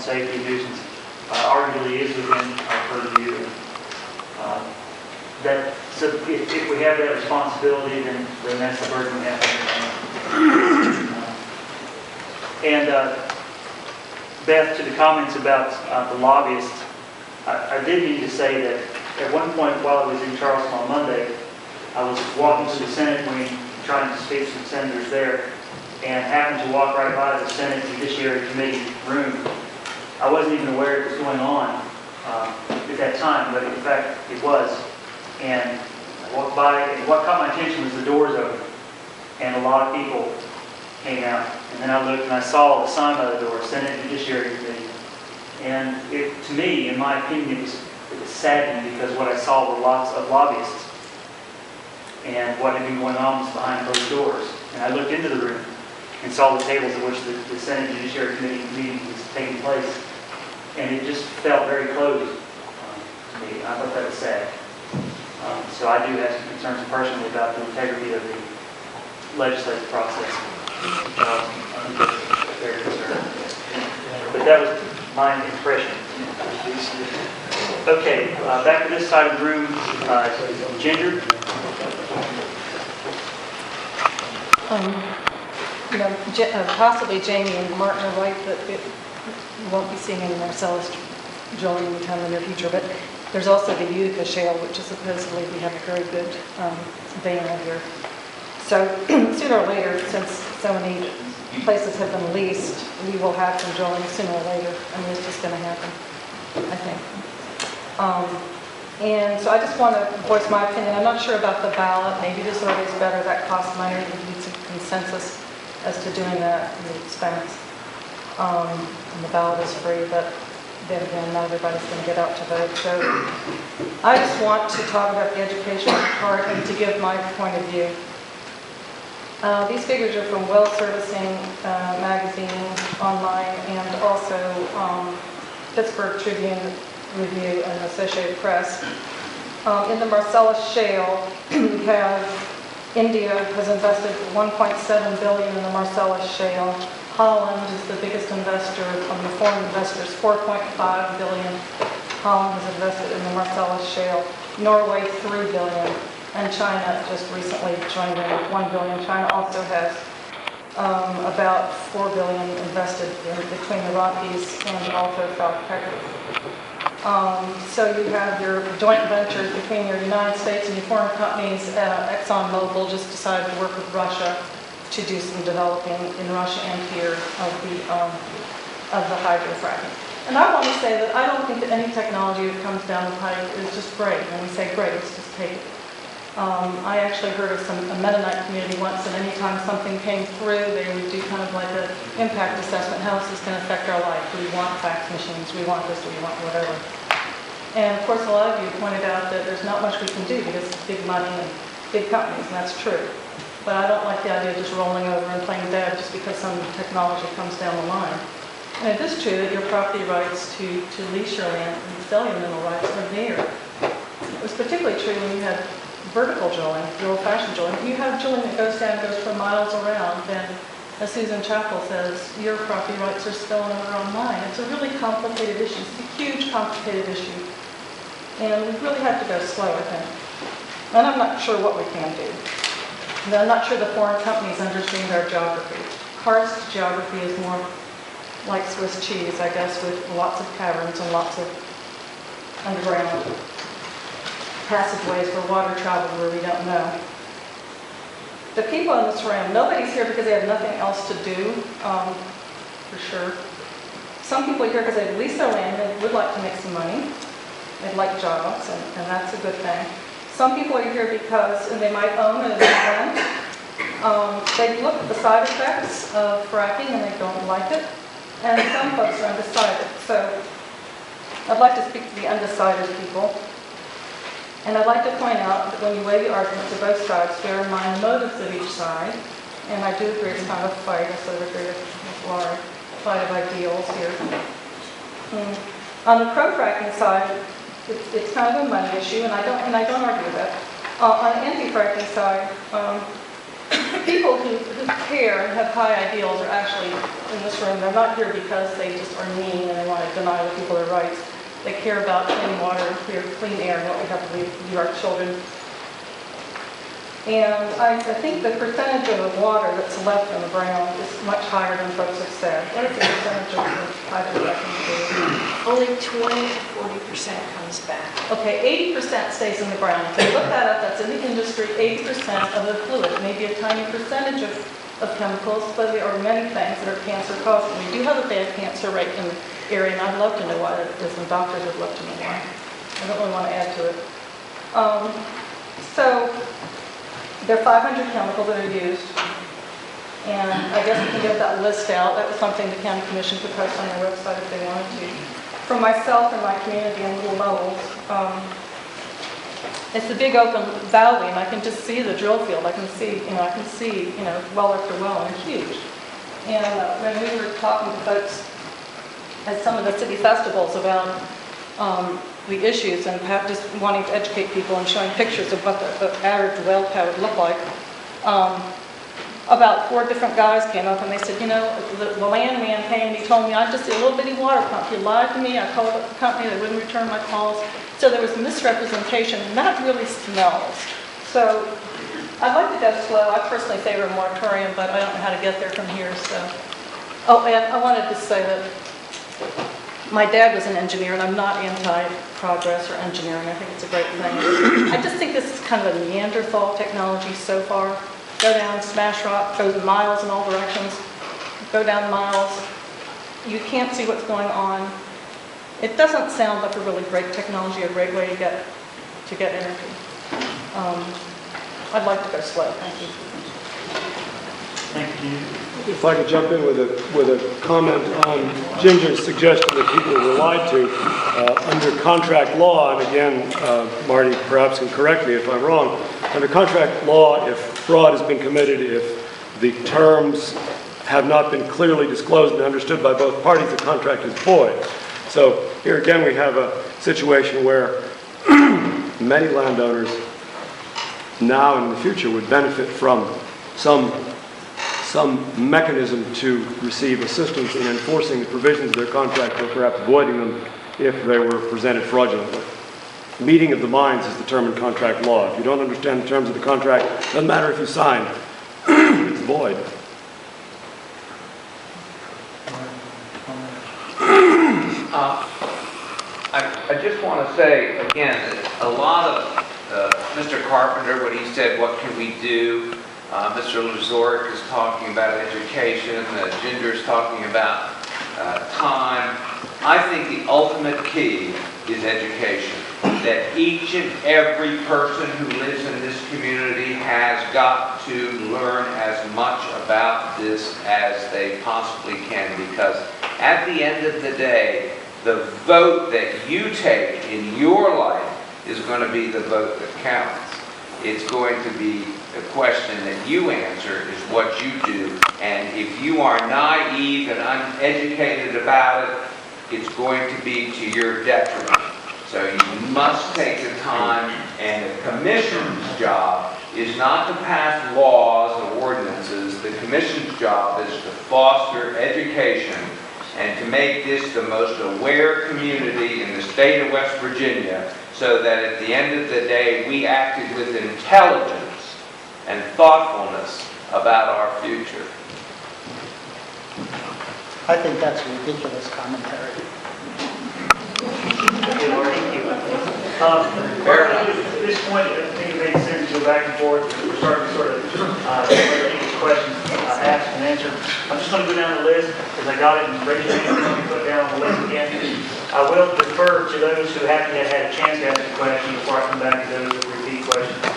and safety nuisance arguably is within our purview. So if we have that responsibility, then that's the burden we have to And Beth, to the comments about the lobbyists, I did need to say that at one point while I was in Charleston on Monday, I was walking through the Senate wing trying to speak to some senators there, and happened to walk right by the Senate Judiciary Committee room. I wasn't even aware it was going on at that time, but in fact it was. And I walked by, and what caught my attention was the doors open, and a lot of people came out. And then I looked and I saw the sign by the door, Senate Judiciary Committee. And to me, in my opinion, it was saddening because what I saw were lots of lobbyists. And what had been going on was behind closed doors. And I looked into the room and saw the tables at which the Senate Judiciary Committee meeting was taking place. And it just felt very closed to me. I thought that was sad. So I do have some concerns personally about the integrity of the legislative process. I'm very concerned. But that was my impression. Okay, back to this side of the room. Ginger. Possibly Jamie and Martin are right that you won't be seeing any Marcellus drilling anytime in the near future, but there's also the Utica Shale, which is supposedly we have a very good vein out here. So sooner or later, since so many places have been leased, we will have some drilling sooner or later. I mean, it's just going to happen, I think. And so I just want to voice my opinion. I'm not sure about the ballot. Maybe this already is better. That costs money. We need some consensus as to doing that and the expense. And the ballot is free, but then again, not everybody's going to get out to vote. So I just want to talk about the educational part and to give my point of view. These figures are from Well Servicing magazine online and also Pittsburgh Tribune Review and Associated Press. In the Marcellus Shale, we have India has invested $1.7 billion in the Marcellus Shale. Holland is the biggest investor from the foreign investors, $4.5 billion. Holland has invested in the Marcellus Shale. Norway, $3 billion. And China just recently joined in with $1 billion. China also has about $4 billion invested between the Rockies and also South Texas. So you have your joint ventures between your United States and your foreign companies. ExxonMobil just decided to work with Russia to do some developing in Russia and here of the hydrofracking. And I want to say that I don't think that any technology that comes down the pipe is just great. When we say great, it's just take it. I actually heard of a Mennonite community once, and anytime something came through, they would do kind of like an impact assessment. How is this going to affect our life? Do we want fax machines? Do we want this? Do we want whatever? And of course, a lot of you pointed out that there's not much we can do because it's big money and big companies, and that's true. But I don't like the idea of just rolling over and playing dead just because some technology comes down the line. And it is true that your property rights to lease your land and sell your mineral rights are there. It was particularly true when you had vertical drilling, the old-fashioned drilling. You have drilling that goes down, goes for miles around, then, as Susan Chappell says, your property rights are spilling over on mine. It's a really complicated issue. It's a huge, complicated issue. And we really have to go slow, I think. And I'm not sure what we can do. And I'm not sure the foreign companies understand our geography. Karst geography is more like Swiss cheese, I guess, with lots of caverns and lots of underground passageways where water travels where we don't know. The people in this room, nobody's here because they have nothing else to do, for sure. Some people are here because they've leased their land and would like to make some money. They'd like jobs, and that's a good thing. Some people are here because, and they might own and they rent. They look at the side effects of fracking and they don't like it. And some folks are undecided. So I'd like to speak to the undecided people. And I'd like to point out that when you weigh the arguments of both sides, bear in mind the motives of each side. And I do agree it's kind of a fight. I sort of agree with Laura, fight of ideals here. On the pro-fracking side, it's kind of a money issue, and I don't argue with that. On the anti-fracking side, people who care and have high ideals are actually in this room. They're not here because they just are mean and they want want to deny the people their rights. They care about clean water, clean air, and what we have to leave our children. And I think the percentage of the water that's left in the ground is much higher than folks have said. What is the percentage of the private reckoning? Only 20 to 40% comes back. Okay, 80% stays in the ground. If you look that up, that's in the industry, 80% of the fluid. Maybe a tiny percentage of chemicals, but there are many things that are cancer causing. We do have a bad cancer rate in the area, and I'd love to know why that is, and doctors would love to know why. I don't really want to add to it. So there are 500 chemicals that are used, and I guess we can get that list out. That was something the county commission could post on their website if they wanted to. For myself and my community in Little Levels, it's a big open valley, and I can just see the drill field. I can see, well after well, and they're huge. And when we were talking to folks at some of the city festivals about the issues and just wanting to educate people and showing pictures of what the average well pad would look like, about 4 different guys came up and they said, the landman came and he told me I just did a little bitty water pump. He lied to me. I called up the company. They wouldn't return my calls. So there was misrepresentation, and that really smells. So I'd like to go slow. I personally favor a moratorium, but I don't know how to get there from here. So, oh, and I wanted to say that my dad was an engineer, and I'm not anti-progress or engineering. I think it's a great thing. I just think this is kind of a Neanderthal technology so far. Go down, smash rock, goes miles in all directions, go down miles. You can't see what's going on. It doesn't sound like a really great technology, a great way to get energy. I'd like to go slow. Thank you. Thank you. If I could jump in with a comment on Ginger's suggestion that people were lied to under contract law, and again, Marty perhaps can correct me if I'm wrong, under contract law, if fraud has been committed, if the terms have not been clearly disclosed and understood by both parties, the contract is void. So here again we have a situation where many landowners now and in the future would benefit from some mechanism to receive assistance in enforcing the provisions of their contract or perhaps voiding them if they were presented fraudulently. Meeting of the minds is the term in contract law. If you don't understand the terms of the contract, it doesn't matter if you sign, it's void. I just want to say, again, a lot of Mr. Carpenter, what he said, what can we do? Mr. Luzoric is talking about education. Ginger is talking about time. I think the ultimate key is education. That each and every person who lives in this community has got to learn as much about this as they possibly can, because at the end of the day, the vote that you take in your life is going to be the vote that counts. It's going to be the question that you answer is what you do. And if you are naive and uneducated about it, it's going to be to your detriment. So you must take the time, and the commission's job is not to pass laws or ordinances. The commission's job is to foster education and to make this the most aware community in the state of West Virginia, so that at the end of the day we acted with intelligence and thoughtfulness about our future. I think that's a ridiculous commentary. At this point, I think it makes sense to go back and forth. We're starting to sort of get questions asked and answered. I'm just going to go down the list because I got it and raise your hand and put it down on the list again. I will defer to those who haven't yet had a chance to ask a question before I come back to those with repeat questions.